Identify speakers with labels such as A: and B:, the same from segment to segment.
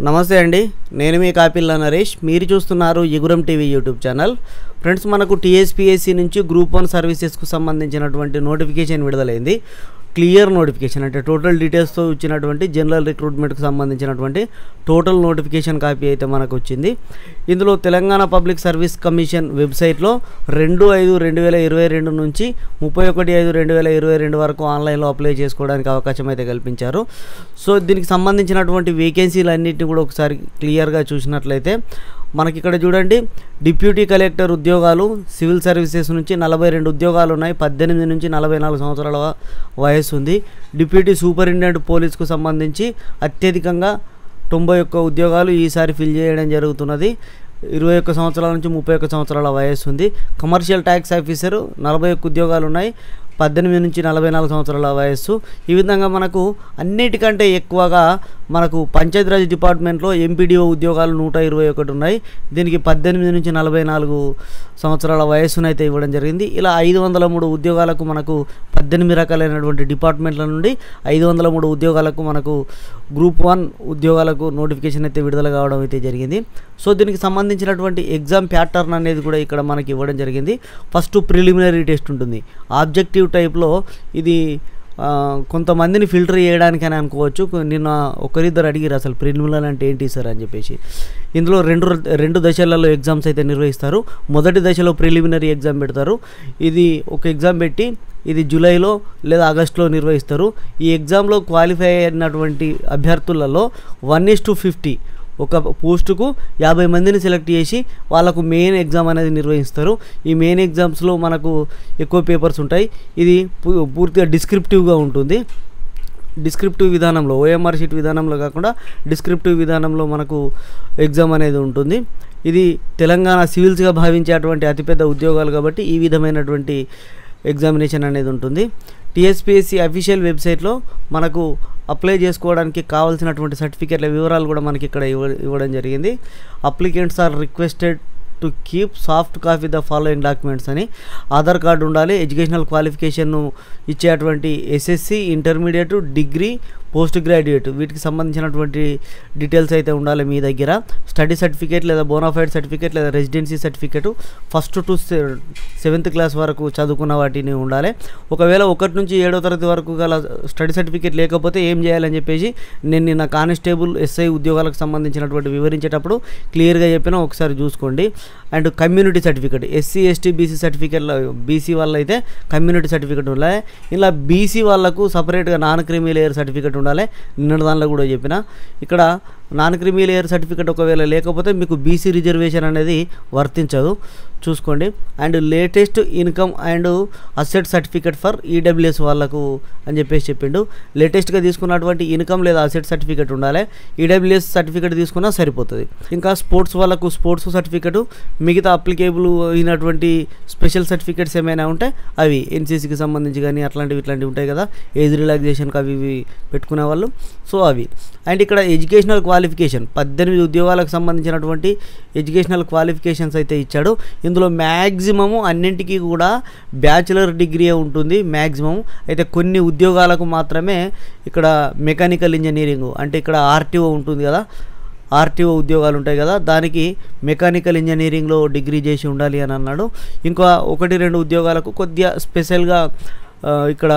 A: నమస్తే అండి, నేను మీ కాపిల్ల నరేష్. మీరు చూస్తున్నారు ఎగురం టీవీ యూట్యూబ్ ఛానల్. ఫ్రెండ్స్, మనకు టీఎస్పీఎస్సీ నుంచి గ్రూప్ 1 సర్వీసెస్కు సంబంధించినటువంటి నోటిఫికేషన్ విడుదలైంది. క్లియర్ నోటిఫికేషన్ అంటే టోటల్ డీటెయిల్స్తో ఇచ్చినటువంటి జనరల్ రిక్రూట్మెంట్కి సంబంధించినటువంటి టోటల్ నోటిఫికేషన్ కాపీ అయితే మనకు వచ్చింది. ఇందులో తెలంగాణ పబ్లిక్ సర్వీస్ కమిషన్ వెబ్సైట్లో 2/5/2022 నుంచి 31/5/2022 వరకు ఆన్లైన్లో అప్లై చేసుకోవడానికి అవకాశం అయితే కల్పించారు. సో దీనికి సంబంధించినటువంటి వేకెన్సీలు అన్నింటినీ కూడా ఒకసారి క్లియర్గా చూసినట్లయితే మనకి ఇక్కడ చూడండి, డిప్యూటీ కలెక్టర్ ఉద్యోగాలు సివిల్ సర్వీసెస్ నుంచి 42 ఉద్యోగాలు ఉన్నాయి. 18 నుంచి 44 సంవత్సరాల వయసు ఉంది. డిప్యూటీ సూపరింటెండెంట్ పోలీస్కు సంబంధించి అత్యధికంగా 91 ఉద్యోగాలు ఈసారి ఫిల్ చేయడం జరుగుతున్నది. 21 సంవత్సరాల నుంచి 31 సంవత్సరాల వయసు ఉంది. కమర్షియల్ ట్యాక్స్ ఆఫీసరు 41 ఉద్యోగాలు ఉన్నాయి. 18 నుంచి 44 సంవత్సరాల వయస్సు. ఈ విధంగా మనకు అన్నిటికంటే ఎక్కువగా మనకు పంచాయతీరాజ్ డిపార్ట్మెంట్లో ఎంపీడీఓ ఉద్యోగాలు 121 ఉన్నాయి. దీనికి 18 నుంచి 44 సంవత్సరాల వయస్సునైతే ఇవ్వడం జరిగింది. ఇలా 503 ఉద్యోగాలకు మనకు 18 రకాలైనటువంటి డిపార్ట్మెంట్ల నుండి 503 ఉద్యోగాలకు మనకు గ్రూప్ 1 ఉద్యోగాలకు నోటిఫికేషన్ అయితే విడుదల కావడం అయితే జరిగింది. సో దీనికి సంబంధించినటువంటి ఎగ్జామ్ ప్యాటర్న్ అనేది కూడా ఇక్కడ మనకి ఇవ్వడం జరిగింది. ఫస్ట్ ప్రిలిమినరీ టెస్ట్ ఉంటుంది. ఆబ్జెక్టివ్ టైప్లో ఇది కొంతమందిని ఫిల్టర్ చేయడానికి అని అనుకోవచ్చు. నిన్న ఒకరిద్దరు అడిగారు అసలు ప్రిలిమినరీ అంటే ఏంటి సార్ అని చెప్పేసి. ఇందులో రెండు దశలలో ఎగ్జామ్స్ అయితే నిర్వహిస్తారు. మొదటి దశలో ప్రిలిమినరీ ఎగ్జామ్ పెడతారు. ఇది ఒక ఎగ్జామ్ పెట్టి ఇది జూలైలో లేదా ఆగస్టులో నిర్వహిస్తారు. ఈ ఎగ్జామ్లో క్వాలిఫై అయినటువంటి అభ్యర్థులలో 1:50 ఒక పోస్టుకు 50 మందిని సెలెక్ట్ చేసి వాళ్ళకు మెయిన్ ఎగ్జామ్ అనేది నిర్వహిస్తారు. ఈ మెయిన్ ఎగ్జామ్స్లో మనకు ఎక్కువ పేపర్స్ ఉంటాయి. ఇది పూర్తిగా డిస్క్రిప్టివ్గా ఉంటుంది. డిస్క్రిప్టివ్ విధానంలో ఓఎంఆర్ షీట్ విధానంలో కాకుండా డిస్క్రిప్టివ్ విధానంలో మనకు ఎగ్జామ్ అనేది ఉంటుంది. ఇది తెలంగాణ సివిల్స్గా భావించేటువంటి అతిపెద్ద ఉద్యోగాలు కాబట్టి ఈ విధమైనటువంటి ఎగ్జామినేషన్ అనేది ఉంటుంది. టీఎస్పీఎస్సీ అఫీషియల్ వెబ్సైట్లో మనకు అప్లై చేసుకోవడానికి కావాల్సినటువంటి సర్టిఫికేట్ల వివరాలు కూడా మనకి ఇక్కడ ఇవ్వడం జరిగింది. Applicants are requested to keep soft copy the following documents అని. ఆధార్ కార్డు ఉండాలి. ఎడ్యుకేషనల్ క్వాలిఫికేషన్ను ఇచ్చేటువంటి SSC, intermediate, degree, post graduate వీటికి సంబంధించినటువంటి డీటెయిల్స్ అయితే ఉండాలి మీ దగ్గర. స్టడీ సర్టిఫికేట్ లేదా బోనాఫైడ్ సర్టిఫికేట్ లేదా residency certificate 1st to 7th class వరకు చదువుకున్న వాటిని ఉండాలి. ఒకవేళ 1 నుంచి 7వ తరగతి వరకు గల స్టడీ సర్టిఫికేట్ లేకపోతే ఏం చేయాలని చెప్పేసి నేను నిన్న కానిస్టేబుల్, ఎస్ఐ ఉద్యోగాలకు సంబంధించినటువంటి వివరించేటప్పుడు క్లియర్గా చెప్పినా ఒకసారి చూసుకోండి. And community certificate, SC, ST, BC certificate, BC వాళ్ళ అయితే కమ్యూనిటీ సర్టిఫికేట్ ఉండాలి. ఇలా బీసీ వాళ్ళకు సపరేట్గా నాన్ క్రీమీ లేయర్ సర్టిఫికేట్ ఉండాలి. నిన్న దానిలో కూడా చెప్పిన ఇక్కడ నాన్ క్రీమీ లేయర్ సర్టిఫికేట్ ఒకవేళ లేకపోతే మీకు బీసీ రిజర్వేషన్ అనేది వర్తించదు, చూసుకోండి. And latest income and asset certificate for EWS వాళ్ళకు అని చెప్పేసి చెప్పిండు. లేటెస్ట్గా తీసుకున్నటువంటి ఇన్కమ్ లేదా అసెట్ సర్టిఫికేట్ ఉండాలి. ఈడబ్ల్యూఎస్ సర్టిఫికేట్ తీసుకున్నా సరిపోతుంది. ఇంకా స్పోర్ట్స్ వాళ్ళకు స్పోర్ట్స్ సర్టిఫికేట్, మిగతా అప్లికేబుల్ అయినటువంటి స్పెషల్ సర్టిఫికేట్స్ ఏమైనా ఉంటే అవి ఎన్సీసీకి సంబంధించి కానీ ఇట్లాంటివి ఉంటాయి కదా, ఏజ్ రిలాక్సేషన్కి అవి పెట్టుకునే వాళ్ళు, సో అవి. అండ్ ఇక్కడ ఎడ్యుకేషనల్ క్వాలిఫికేషన్ 18 ఉద్యోగాలకు సంబంధించినటువంటి ఎడ్యుకేషనల్ క్వాలిఫికేషన్స్ అయితే ఇచ్చాడు. ఇందులో మ్యాక్సిమము అన్నింటికీ కూడా బ్యాచిలర్ డిగ్రీ ఉంటుంది మ్యాక్సిమం. అయితే కొన్ని ఉద్యోగాలకు మాత్రమే ఇక్కడ మెకానికల్ ఇంజనీరింగ్ అంటే ఇక్కడ ఆర్టీఓ ఉంటుంది కదా, ఆర్టీఓ ఉద్యోగాలు ఉంటాయి కదా, దానికి మెకానికల్ ఇంజనీరింగ్లో డిగ్రీ చేసి ఉండాలి అని అన్నాడు. ఇంకా 1-2 ఉద్యోగాలకు కొద్దిగా స్పెషల్గా ఇక్కడ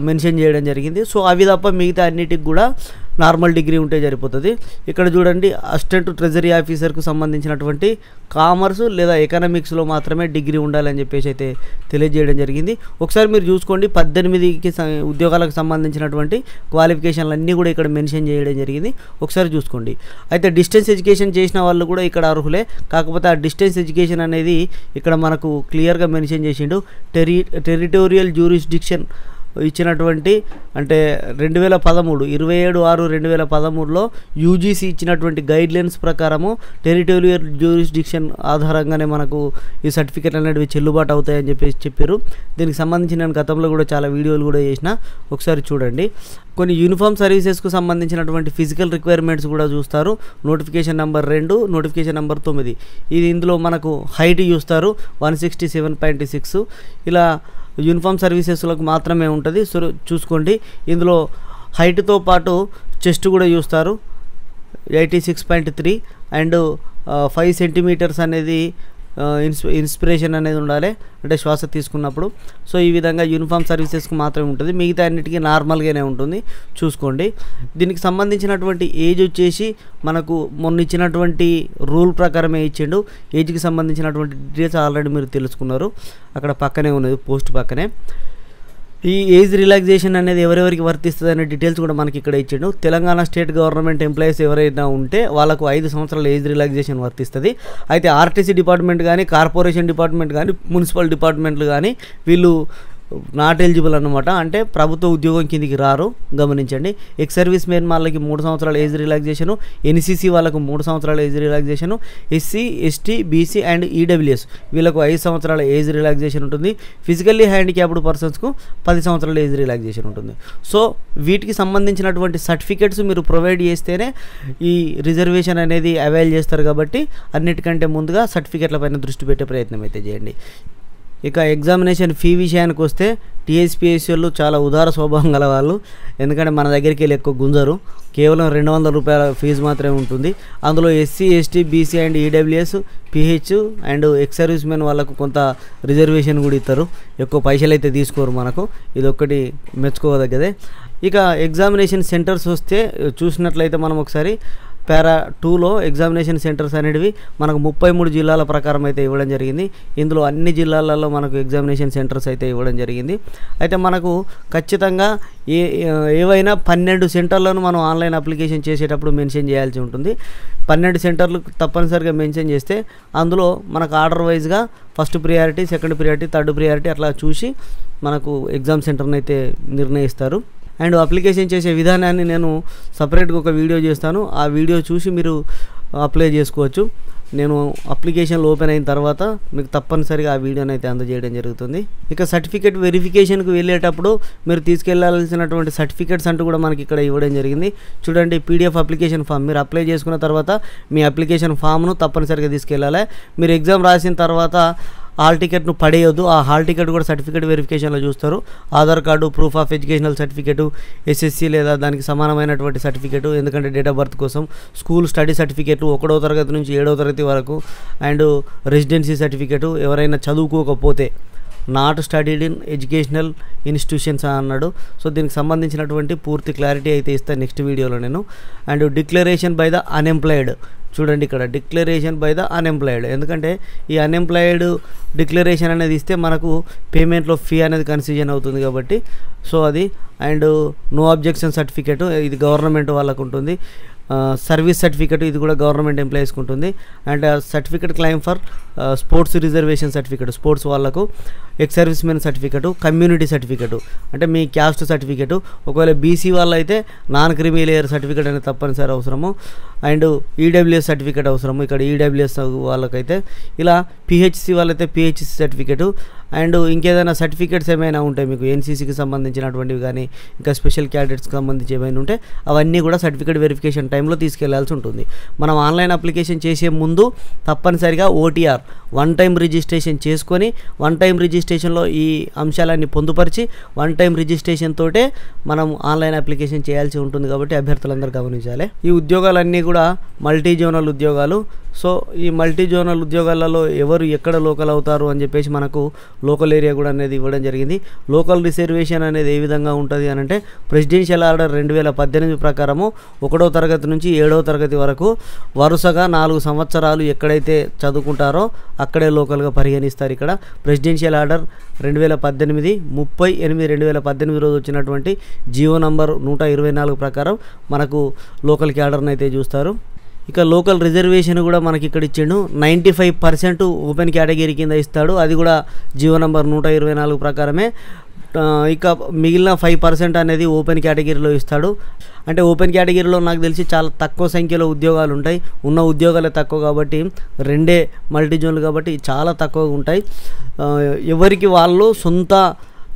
A: మెన్షన్ చేయడం జరిగింది. సో అవి తప్ప మిగతా అన్నిటికి కూడా నార్మల్ డిగ్రీ ఉంటే సరిపోతుంది. ఇక్కడ చూడండి, అసిస్టెంట్ ట్రెజరీ ఆఫీసర్కు సంబంధించినటువంటి కామర్స్ లేదా ఎకనామిక్స్లో మాత్రమే డిగ్రీ ఉండాలని చెప్పేసి అయితే తెలియజేయడం జరిగింది. ఒకసారి మీరు చూసుకోండి, 18 ఉద్యోగాలకు సంబంధించినటువంటి క్వాలిఫికేషన్లు అన్నీ కూడా ఇక్కడ మెన్షన్ చేయడం జరిగింది. ఒకసారి చూసుకోండి. అయితే డిస్టెన్స్ ఎడ్యుకేషన్ చేసిన వాళ్ళు కూడా ఇక్కడ అర్హులే. కాకపోతే ఆ డిస్టెన్స్ ఎడ్యుకేషన్ అనేది ఇక్కడ మనకు క్లియర్గా మెన్షన్ చేసిండు. టెరిటోరియల్ జ్యూరిస్డిక్షన్ ఇచ్చినటువంటి అంటే 27/6/2013లో యూజీసీ ఇచ్చినటువంటి గైడ్లైన్స్ ప్రకారము టెరిటోరియల్ జ్యూరిస్డిక్షన్ ఆధారంగానే మనకు ఈ సర్టిఫికేట్ అనేవి చెల్లుబాటు అవుతాయని చెప్పేసి చెప్పారు. దీనికి సంబంధించి నేను గతంలో కూడా చాలా వీడియోలు కూడా చేసిన, ఒకసారి చూడండి. కొన్ని యూనిఫామ్ సర్వీసెస్కు సంబంధించినటువంటి ఫిజికల్ రిక్వైర్మెంట్స్ కూడా చూస్తారు. Notification number 2, notification number 9. ఇది ఇందులో మనకు హైట్ చూస్తారు 167.6. ఇలా యూనిఫామ్ సర్వీసెస్లకు మాత్రమే ఉంటుంది. సో చూసుకోండి, ఇందులో హైట్తో పాటు చెస్ట్ కూడా చూస్తారు. 86.3 అండ్ 5 సెంటీమీటర్స్ అనేది ఇన్స్పిరేషన్ అనేది ఉండాలి, అంటే శ్వాస తీసుకున్నప్పుడు. సో ఈ విధంగా యూనిఫామ్ సర్వీసెస్కి మాత్రమే ఉంటుంది, మిగతా అన్నిటికీ నార్మల్గానే ఉంటుంది, చూసుకోండి. దీనికి సంబంధించినటువంటి ఏజ్ వచ్చేసి మనకు మొన్న ఇచ్చినటువంటి రూల్ ప్రకారమే ఇచ్చిండు. ఏజ్కి సంబంధించినటువంటి డీటెయిల్స్ ఆల్రెడీ మీరు తెలుసుకున్నారు, అక్కడ పక్కనే ఉన్నది, పోస్ట్ పక్కనే. ఈ ఏజ్ రిలాక్సేషన్ అనేది ఎవరెవరికి వర్తిస్తుంది అనే డీటెయిల్స్ కూడా మనకి ఇక్కడ ఇచ్చిండు. తెలంగాణ స్టేట్ గవర్నమెంట్ ఎంప్లాయీస్ ఎవరైనా ఉంటే వాళ్ళకు 5 సంవత్సరాల ఏజ్ రిలాక్సేషన్ వర్తిస్తుంది. అయితే ఆర్టీసీ డిపార్ట్మెంట్ కానీ, కార్పొరేషన్ డిపార్ట్మెంట్ కానీ, మున్సిపల్ డిపార్ట్మెంట్లు కానీ వీళ్ళు నాట్ ఎలిజిబుల్ అన్నమాట, అంటే ప్రభుత్వ ఉద్యోగం కిందికి రారు, గమనించండి. ఎక్స్ సర్వీస్ మెన్ వాళ్ళకి 3 సంవత్సరాల ఏజ్ రిలాక్సేషను, ఎన్సీసీ వాళ్ళకు 3 సంవత్సరాల age relaxation, SC, ST, BC and EWS వీళ్ళకు 5 సంవత్సరాల ఏజ్ రిలాక్సేషన్ ఉంటుంది. ఫిజికల్లీ హ్యాండిక్యాప్డ్ పర్సన్స్కు 10 సంవత్సరాల ఏజ్ రిలాక్సేషన్ ఉంటుంది. సో వీటికి సంబంధించినటువంటి సర్టిఫికేట్స్ మీరు ప్రొవైడ్ చేస్తేనే ఈ రిజర్వేషన్ అనేది అవైల్ చేస్తారు. కాబట్టి అన్నిటికంటే ముందుగా సర్టిఫికేట్ల పైన దృష్టి పెట్టే ప్రయత్నం అయితే చేయండి. ఇక ఎగ్జామినేషన్ ఫీ విషయానికి వస్తే టీఎస్పీఎస్సీ వాళ్ళు చాలా ఉదార స్వభావం గల వాళ్ళు, ఎందుకంటే మన దగ్గరికి వెళ్ళి ఎక్కువ గుంజరు. కేవలం 200 రూపాయల ఫీజు మాత్రమే ఉంటుంది. అందులో SC, ST, BC and EWS, pH and ex service men వాళ్ళకు కొంత రిజర్వేషన్ కూడా ఇస్తారు, ఎక్కువ పైసలు అయితే తీసుకోరు మనకు, ఇదొక్కటి మెచ్చుకోదగ్గదే. ఇక ఎగ్జామినేషన్ సెంటర్స్ వస్తే చూసినట్లయితే మనం ఒకసారి పారా 2లో ఎగ్జామినేషన్ సెంటర్స్ అనేటివి మనకు 33 జిల్లాల ప్రకారం అయితే ఇవ్వడం జరిగింది. ఇందులో అన్ని జిల్లాలలో మనకు ఎగ్జామినేషన్ సెంటర్స్ అయితే ఇవ్వడం జరిగింది. అయితే మనకు ఖచ్చితంగా ఏవైనా 12 సెంటర్లను మనం ఆన్లైన్ అప్లికేషన్ చేసేటప్పుడు మెన్షన్ చేయాల్సి ఉంటుంది. 12 సెంటర్లు తప్పనిసరిగా మెన్షన్ చేస్తే అందులో మనకు ఆర్డర్ వైజ్గా first priority, second priority, third priority అట్లా చూసి మనకు ఎగ్జామ్ సెంటర్ని అయితే నిర్ణయిస్తారు. అండ్ అప్లికేషన్ చేసే విధానాన్ని నేను సపరేట్గా ఒక వీడియో చేస్తాను, ఆ వీడియో చూసి మీరు అప్లై చేసుకోవచ్చు. నేను అప్లికేషన్లు ఓపెన్ అయిన తర్వాత మీకు తప్పనిసరిగా ఆ వీడియోని అయితే అందజేయడం జరుగుతుంది. ఇక సర్టిఫికేట్ వెరిఫికేషన్కి వెళ్ళేటప్పుడు మీరు తీసుకెళ్లాల్సినటువంటి సర్టిఫికేట్స్ అంటూ కూడా మనకి ఇక్కడ ఇవ్వడం జరిగింది. చూడండి, పీడిఎఫ్ అప్లికేషన్ ఫామ్ మీరు అప్లై చేసుకున్న తర్వాత మీ అప్లికేషన్ ఫామ్ను తప్పనిసరిగా తీసుకెళ్ళాలి. మీరు ఎగ్జామ్ రాసిన తర్వాత హాల్ టికెట్ను పడేయొద్దు, ఆ హాల్ టికెట్ కూడా సర్టిఫికేట్ వెరిఫికేషన్లో చూస్తారు. Aadhaar card, proof of educational certificate, SSC లేదా దానికి సమానమైనటువంటి సర్టిఫికేటు, ఎందుకంటే డేట్ ఆఫ్ బర్త్ కోసం, స్కూల్ స్టడీ సర్టిఫికేటు 1వ తరగతి నుంచి 7వ తరగతి వరకు, అండ్ రెసిడెన్సీ సర్టిఫికేటు ఎవరైనా చదువుకోకపోతే not studied in educational institutions అన్నాడు. సో దీనికి సంబంధించినటువంటి పూర్తి క్లారిటీ అయితే ఇస్తాను నెక్స్ట్ వీడియోలో నేను. And declaration by the unemployed, చూడండి ఇక్కడ డిక్లరేషన్ బై ద అన్ఎంప్లాయిడ్, ఎందుకంటే ఈ అన్ఎంప్లాయిడ్ డిక్లరేషన్ అనేది ఇస్తే మనకు పేమెంట్లో ఫీ అనేది కన్సిజన్ అవుతుంది కాబట్టి, సో అది. అండ్ నో అబ్జెక్షన్ సర్టిఫికేటు ఇది గవర్నమెంట్ వాళ్ళకు ఉంటుంది. సర్వీస్ సర్టిఫికేట్ ఇది కూడా గవర్నమెంట్ ఎంప్లాయీస్కి ఉంటుంది. And certificate claim for sports reservation certificate sports వాళ్ళకు, ex servicemen certificate, community certificate అంటే మీ క్యాస్ట్ సర్టిఫికేటు, ఒకవేళ బీసీ వాళ్ళు అయితే నాన్ క్రిమీ లేయర్ సర్టిఫికేట్ అనేది తప్పనిసరి అవసరము. అండ్ ఈడబ్ల్యూఎస్ సర్టిఫికేట్ అవసరము, ఇక్కడ ఈడబ్ల్యూఎస్ వాళ్ళకైతే. ఇలా పిహెచ్సి వాళ్ళైతే పిహెచ్సి సర్టిఫికేటు. అండ్ ఇంకేదైనా సర్టిఫికేట్స్ ఏమైనా ఉంటాయి మీకు ఎన్సీసీకి సంబంధించినటువంటివి కానీ, ఇంకా స్పెషల్ క్యాడెట్స్కి సంబంధించి ఏమైనా ఉంటే అవన్నీ కూడా సర్టిఫికేట్ వెరిఫికేషన్ టైంలో తీసుకెళ్లాల్సి ఉంటుంది. మనం ఆన్లైన్ అప్లికేషన్ చేసే ముందు తప్పనిసరిగా ఓటీఆర్ 1 టైం రిజిస్ట్రేషన్ చేసుకొని 1 టైం రిజిస్ట్రేషన్లో ఈ అంశాలన్నీ పొందుపరిచి 1 టైం రిజిస్ట్రేషన్ తోటే మనం ఆన్లైన్ అప్లికేషన్ చేయాల్సి ఉంటుంది. కాబట్టి అభ్యర్థులందరూ గమనించాలి. ఈ ఉద్యోగాలన్నీ కూడా మల్టీ జోనల్ ఉద్యోగాలు. సో ఈ మల్టీ జోనల్ ఉద్యోగాలలో ఎవరు ఎక్కడ లోకల్ అవుతారు అని చెప్పేసి మనకు లోకల్ ఏరియా కూడా అనేది ఇవ్వడం జరిగింది. లోకల్ రిజర్వేషన్ అనేది ఏ విధంగా ఉంటుంది అని అంటే ప్రెసిడెన్షియల్ ఆర్డర్ 2018 ప్రకారము 1వ తరగతి నుంచి 7వ తరగతి వరకు వరుసగా 4 సంవత్సరాలు ఎక్కడైతే చదువుకుంటారో అక్కడే లోకల్గా పరిగణిస్తారు. ఇక్కడ ప్రెసిడెన్షియల్ ఆర్డర్ 2018 30/8/2018 రోజు వచ్చినటువంటి జియో నంబర్ 124 ప్రకారం మనకు లోకల్ క్యాడర్ని అయితే చూస్తారు. ఇక లోకల్ రిజర్వేషన్ కూడా మనకి ఇక్కడ ఇచ్చిండు. 95% ఓపెన్ కేటగిరీ కింద ఇస్తాడు, అది కూడా జియో నంబర్ 124 ప్రకారమే. ఇక మిగిలిన 5% అనేది ఓపెన్ కేటగిరీలో ఇస్తాడు. అంటే ఓపెన్ కేటగిరీలో నాకు తెలిసి చాలా తక్కువ సంఖ్యలో ఉద్యోగాలు ఉంటాయి, ఉన్న ఉద్యోగాలే తక్కువ కాబట్టి 2 మల్టీ జోన్లు కాబట్టి చాలా తక్కువగా ఉంటాయి. ఎవరికి వాళ్ళు సొంత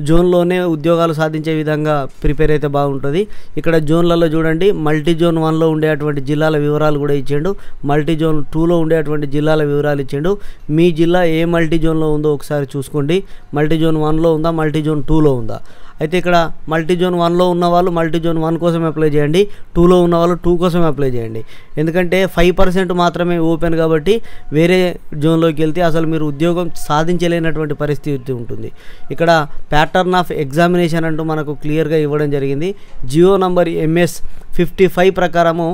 A: జోన్లోనే ఉద్యోగాలు సాధించే విధంగా ప్రిపేర్ అయితే బాగుంటుంది. ఇక్కడ జోన్లలో చూడండి, మల్టీ జోన్ 1లో ఉండేటువంటి జిల్లాల వివరాలు కూడా ఇచ్చిండు, మల్టీ జోన్ 2లో ఉండేటువంటి జిల్లాల వివరాలు ఇచ్చిండు. మీ జిల్లా ఏ మల్టీ జోన్లో ఉందో ఒకసారి చూసుకోండి, మల్టీ జోన్ 1లో ఉందా, మల్టీ జోన్ 2లో ఉందా. అయితే ఇక్కడ మల్టీ జోన్ 1లో ఉన్న వాళ్ళు మల్టీ జోన్ 1 కోసం అప్లై చేయండి, 2లో ఉన్న వాళ్ళు 2 కోసం అప్లై చేయండి. ఎందుకంటే 5% మాత్రమే ఓపెన్ కాబట్టి వేరే జోన్లోకి వెళ్తే అసలు మీరు ఉద్యోగం సాధించలేనటువంటి పరిస్థితి ఉంటుంది. ఇక్కడ ప్యాటర్న్ ఆఫ్ ఎగ్జామినేషన్ అంటూ మనకు క్లియర్గా ఇవ్వడం జరిగింది. జియో నంబర్ MS 55 ప్రకారము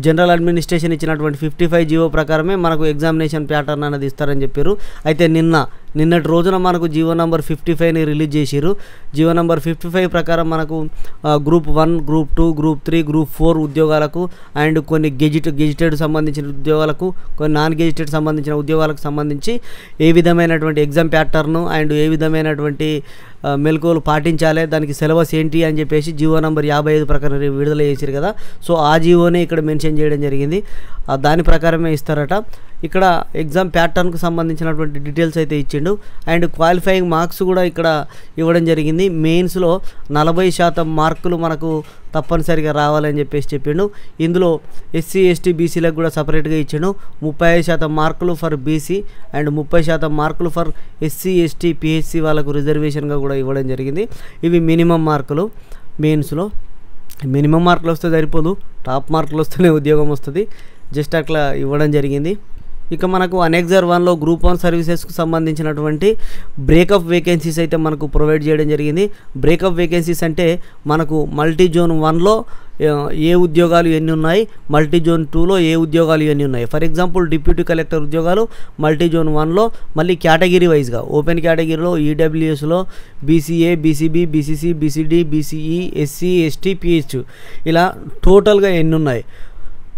A: జనరల్ అడ్మినిస్ట్రేషన్ ఇచ్చినటువంటి 55 జియో ప్రకారమే మనకు ఎగ్జామినేషన్ ప్యాటర్న్ అనేది ఇస్తారని చెప్పారు. అయితే నిన్నటి రోజున మనకు జియో నంబర్ 55ని రిలీజ్ చేసిరు. జియో నంబర్ 55 ప్రకారం మనకు గ్రూప్ 1, గ్రూప్ 2, గ్రూప్ 3, గ్రూప్ 4 ఉద్యోగాలకు అండ్ కొన్ని గెజిటెడ్ సంబంధించిన ఉద్యోగాలకు, కొన్ని నాన్ గెజిటెడ్ సంబంధించిన ఉద్యోగాలకు సంబంధించి ఏ విధమైనటువంటి ఎగ్జామ్ ప్యాటర్ను అండ్ ఏ విధమైనటువంటి మెలకువలు పాటించాలి, దానికి సిలబస్ ఏంటి అని చెప్పేసి జియో నంబర్ 55 ప్రకారం విడుదల చేశారు కదా. సో ఆ జియోనే ఇక్కడ మెన్షన్ చేయడం జరిగింది. దాని ప్రకారమే ఇస్తారట. ఇక్కడ ఎగ్జామ్ ప్యాటర్న్కు సంబంధించినటువంటి డీటెయిల్స్ అయితే ఇచ్చిండు అండ్ క్వాలిఫైయింగ్ మార్క్స్ కూడా ఇక్కడ ఇవ్వడం జరిగింది. మెయిన్స్లో 40% మార్కులు మనకు తప్పనిసరిగా రావాలని చెప్పేసి చెప్పిండు. ఇందులో SC ST BCలకు కూడా సపరేట్గా ఇచ్చిండు. 35% మార్కులు ఫర్ BC అండ్ 30% మార్కులు ఫర్ SC ST PHC వాళ్ళకు రిజర్వేషన్గా కూడా ఇవ్వడం జరిగింది. ఇవి మినిమం మార్కులు. మెయిన్స్లో మినిమం మార్కులు వస్తే సరిపోదు, టాప్ మార్కులు వస్తేనే ఉద్యోగం వస్తుంది. జస్ట్ అట్లా ఇవ్వడం జరిగింది. ఇక మనకు అనెక్సర్ 1లో గ్రూప్ 1 సర్వీసెస్కు సంబంధించినటువంటి బ్రేకప్ వేకెన్సీస్ అయితే మనకు ప్రొవైడ్ చేయడం జరిగింది. బ్రేకప్ వేకెన్సీస్ అంటే మనకు మల్టీ జోన్ 1లో ఏ ఉద్యోగాలు ఎన్ని ఉన్నాయి, మల్టీ జోన్ 2లో ఏ ఉద్యోగాలు ఎన్ని ఉన్నాయి. ఫర్ ఎగ్జాంపుల్ డిప్యూటీ కలెక్టర్ ఉద్యోగాలు మల్టీ జోన్ 1లో, మళ్ళీ కేటగిరీ వైజ్గా ఓపెన్ కేటగిరీలో EWSలో BCA, BCB, BCC, BCD, BCE, SC ST PH ఇలా టోటల్గా ఎన్ని ఉన్నాయి.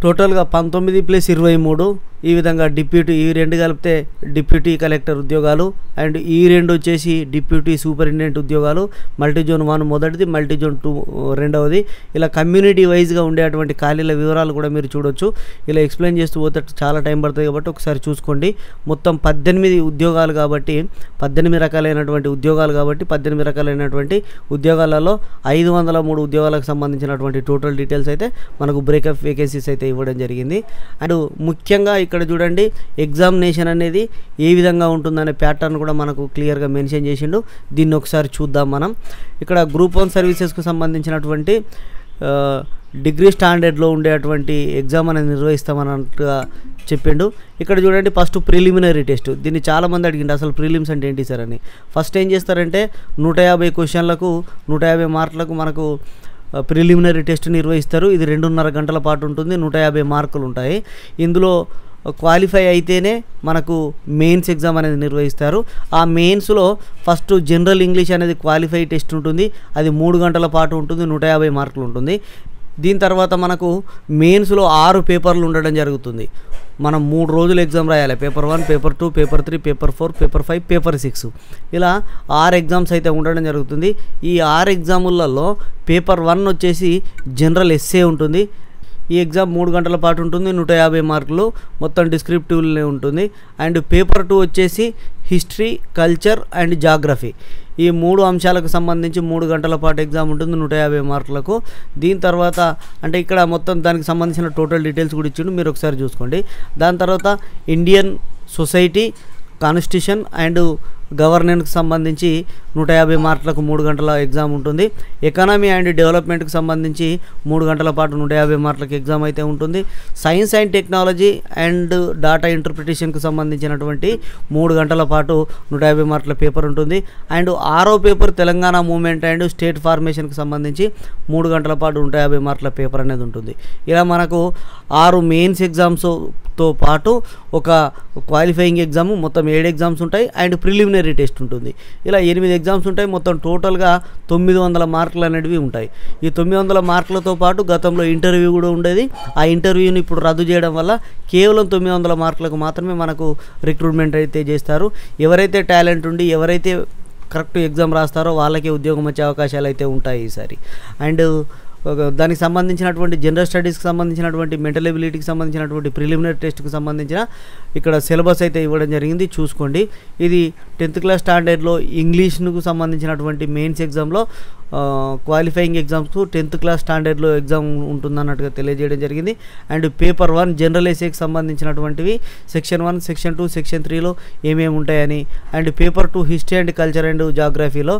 A: టోటల్గా 19 + 23 ఈ విధంగా డిప్యూటీ, ఈ 2 కలిపితే డిప్యూటీ కలెక్టర్ ఉద్యోగాలు అండ్ ఈ 2 వచ్చేసి డిప్యూటీ సూపరింటెండెంట్ ఉద్యోగాలు. మల్టీ జోన్ 1 మొదటిది, మల్టీ జోన్ 2 రెండవది. ఇలా కమ్యూనిటీ వైజ్గా ఉండేటువంటి ఖాళీల వివరాలు కూడా మీరు చూడొచ్చు. ఇలా ఎక్స్ప్లెయిన్ చేస్తూ పోతే చాలా టైం పడుతుంది కాబట్టి ఒకసారి చూసుకోండి. మొత్తం 18 ఉద్యోగాలు కాబట్టి 18 రకాలైనటువంటి ఉద్యోగాలు కాబట్టి 18 రకాలైనటువంటి ఉద్యోగాలలో 503 ఉద్యోగాలకు సంబంధించినటువంటి టోటల్ డీటెయిల్స్ అయితే మనకు బ్రేకప్ వేకెన్సీస్ అయితే ఇవ్వడం జరిగింది. అండ్ ముఖ్యంగా ఇక్కడ చూడండి ఎగ్జామినేషన్ అనేది ఏ విధంగా ఉంటుందనే ప్యాటర్న్ కూడా మనకు క్లియర్గా మెన్షన్ చేసిండు. దీన్ని ఒకసారి చూద్దాం మనం. ఇక్కడ గ్రూప్ 1 సర్వీసెస్కు సంబంధించినటువంటి డిగ్రీ స్టాండర్డ్లో ఉండేటువంటి ఎగ్జామ్ అనేది నిర్వహిస్తామన్నట్టుగా చెప్పిండు. ఇక్కడ చూడండి ఫస్ట్ ప్రిలిమినరీ టెస్ట్. దీన్ని చాలామంది అడిగిండు అసలు ప్రిలిమ్స్ అంటే ఏంటి సార్ అని. ఫస్ట్ ఏం చేస్తారంటే 150 క్వశ్చన్లకు 150 మార్కులకు మనకు ప్రిలిమినరీ టెస్ట్ నిర్వహిస్తారు. ఇది 2.5 గంటల పాటు ఉంటుంది. 150 మార్కులు ఉంటాయి. ఇందులో క్వాలిఫై అయితేనే మనకు మెయిన్స్ ఎగ్జామ్ అనేది నిర్వహిస్తారు. ఆ మెయిన్స్లో ఫస్ట్ జనరల్ ఇంగ్లీష్ అనేది క్వాలిఫై టెస్ట్ ఉంటుంది. అది 3 గంటల పాటు ఉంటుంది. 150 మార్కులు ఉంటుంది. దీని తర్వాత మనకు మెయిన్స్లో 6 పేపర్లు ఉండడం జరుగుతుంది. మనం 3 రోజులు ఎగ్జామ్ రాయాలి. Paper 1, paper 2, paper 3, paper 4, paper 5, paper 6 ఇలా 6 ఎగ్జామ్స్ అయితే ఉండడం జరుగుతుంది. ఈ 6 ఎగ్జాములలో పేపర్ 1 వచ్చేసి జనరల్ ఎస్సే ఉంటుంది. ఈ ఎగ్జామ్ 3 గంటల పాటు ఉంటుంది. 150 మార్కులు మొత్తం డిస్క్రిప్టివ్లే ఉంటుంది. అండ్ పేపర్ 2 వచ్చేసి హిస్టరీ, కల్చర్ అండ్ జాగ్రఫీ. ఈ 3 అంశాలకు సంబంధించి 3 గంటల పాటు ఎగ్జామ్ ఉంటుంది 150 మార్కులకు. దీని తర్వాత అంటే ఇక్కడ మొత్తం దానికి సంబంధించిన టోటల్ డీటెయిల్స్ కూడా ఇచ్చిండు, మీరు ఒకసారి చూసుకోండి. దాని తర్వాత ఇండియన్ సొసైటీ, కాన్స్టిట్యూషన్ అండ్ గవర్నెన్స్కి సంబంధించి 150 మార్కులకు 3 గంటల ఎగ్జామ్ ఉంటుంది. ఎకానమీ అండ్ డెవలప్మెంట్కి సంబంధించి 3 గంటల పాటు 150 మార్కులకు ఎగ్జామ్ అయితే ఉంటుంది. Science and technology and data ఇంటర్ప్రిటేషన్కి సంబంధించినటువంటి 3 గంటల పాటు 150 మార్కుల పేపర్ ఉంటుంది. అండ్ 6వ paper Telangana movement and state ఫార్మేషన్కి సంబంధించి 3 గంటల పాటు 150 మార్కుల పేపర్ అనేది ఉంటుంది. ఇలా మనకు 6 మెయిన్స్ ఎగ్జామ్స్తో పాటు ఒక క్వాలిఫైయింగ్ ఎగ్జామ్, మొత్తం 7 ఎగ్జామ్స్ ఉంటాయి. అండ్ ప్రిలిమినరీ టెస్ట్ ఉంటుంది. ఇలా 8 ఎగ్జామ్స్ ఉంటాయి. మొత్తం టోటల్గా 900 మార్కులు అనేవి ఉంటాయి. ఈ 900 మార్కులతో పాటు గతంలో ఇంటర్వ్యూ కూడా ఉండేది. ఆ ఇంటర్వ్యూని ఇప్పుడు రద్దు చేయడం వల్ల కేవలం 900 మార్కులకు మాత్రమే మనకు రిక్రూట్మెంట్ అయితే చేస్తారు. ఎవరైతే టాలెంట్ ఉండి ఎవరైతే కరెక్ట్ ఎగ్జామ్ రాస్తారో వాళ్ళకే ఉద్యోగం వచ్చే అవకాశాలు అయితే ఉంటాయి ఈసారి. అండ్ దానికి సంబంధించినటువంటి జనరల్ స్టడీస్కి సంబంధించినటువంటి మెంటల్ ఎబిలిటీకి సంబంధించినటువంటి ప్రిలిమినరీ టెస్ట్కి సంబంధించిన ఇక్కడ సిలబస్ అయితే ఇవ్వడం జరిగింది, చూసుకోండి. ఇది 10th క్లాస్ స్టాండర్డ్లో ఇంగ్లీష్కు సంబంధించినటువంటి మెయిన్స్ ఎగ్జామ్లో క్వాలిఫైయింగ్ ఎగ్జామ్స్ 10th క్లాస్ స్టాండర్డ్లో ఎగ్జామ్ ఉంటుందన్నట్టుగా తెలియజేయడం జరిగింది. అండ్ పేపర్ 1 జనరల్ ఎస్ఏకి సంబంధించినటువంటివి సెక్షన్ 1, సెక్షన్ 2, సెక్షన్ 3లో ఏమేమి ఉంటాయని, and paper 2 history and culture and జాగ్రఫీలో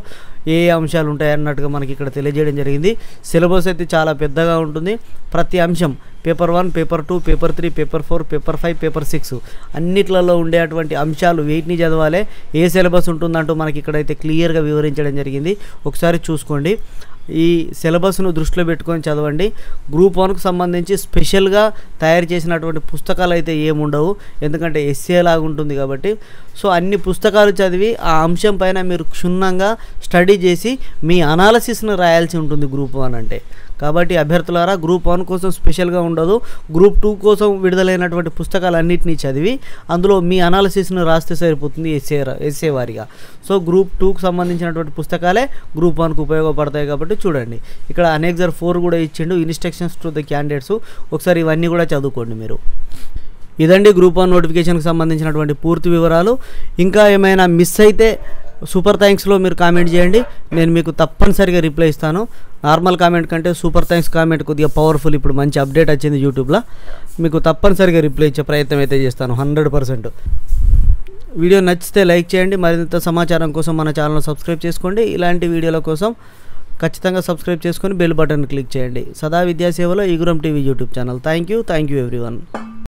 A: ఏ అంశాలు ఉంటాయి అన్నట్టుగా మనకి ఇక్కడ తెలియజేయడం జరిగింది. సిలబస్ అయితే చాలా పెద్దగా ఉంటుంది. ప్రతి అంశం paper 1, paper 2, paper 3, paper 4, paper 5, paper 6 అన్నిట్లలో ఉండేటువంటి అంశాలు వీటిని చదవాలి, ఏ సిలబస్ ఉంటుందంటూ మనకి ఇక్కడైతే క్లియర్గా వివరించడం జరిగింది. ఒకసారి చూసుకోండి. ఈ సిలబస్ను దృష్టిలో పెట్టుకొని చదవండి. గ్రూప్ 1కు సంబంధించి స్పెషల్గా తయారు చేసినటువంటి పుస్తకాలు అయితే ఏముండవు, ఎందుకంటే ఎస్ఏ లాగా ఉంటుంది కాబట్టి. సో అన్ని పుస్తకాలు చదివి ఆ అంశం పైన మీరు క్షుణ్ణంగా స్టడీ చేసి మీ అనాలసిస్ను రాయాల్సి ఉంటుంది గ్రూప్ 1 అంటే. కాబట్టి అభ్యర్థులారా, గ్రూప్ 1 కోసం స్పెషల్గా ఉండదు, గ్రూప్ 2 కోసం విడుదలైనటువంటి పుస్తకాలన్నింటినీ చదివి అందులో మీ అనాలిసిస్ను రాస్తే సరిపోతుంది ఎస్ఏ వారిగా. సో గ్రూప్ 2కు సంబంధించినటువంటి పుస్తకాలే గ్రూప్ 1కు ఉపయోగపడతాయి కాబట్టి చూడండి. ఇక్కడ అనెక్సర్ 4 కూడా ఇచ్చిండు, ఇన్స్ట్రక్షన్స్ టు ద క్యాండిడేట్స్. ఒకసారి ఇవన్నీ కూడా చదువుకోండి మీరు. ఇదండి గ్రూప్ 1 నోటిఫికేషన్కి సంబంధించినటువంటి పూర్తి వివరాలు. ఇంకా ఏమైనా మిస్ అయితే సూపర్ థ్యాంక్స్లో మీరు కామెంట్ చేయండి, నేను మీకు తప్పనిసరిగా రిప్లై ఇస్తాను. నార్మల్ కామెంట్ కంటే సూపర్ థ్యాంక్స్ కామెంట్ కొద్దిగా పవర్ఫుల్. ఇప్పుడు మంచి అప్డేట్ వచ్చింది యూట్యూబ్లో, మీకు తప్పనిసరిగా రిప్లై ఇచ్చే ప్రయత్నం అయితే చేస్తాను 100%. వీడియో నచ్చితే లైక్ చేయండి. మరింత సమాచారం కోసం మన ఛానల్ సబ్స్క్రైబ్ చేసుకోండి. ఇలాంటి వీడియోల కోసం ఖచ్చితంగా సబ్స్క్రైబ్ చేసుకొని బెల్ బటన్ క్లిక్ చేయండి. సదా విద్యాసేవలో Eguram TV YouTube channel. Thank you everyone.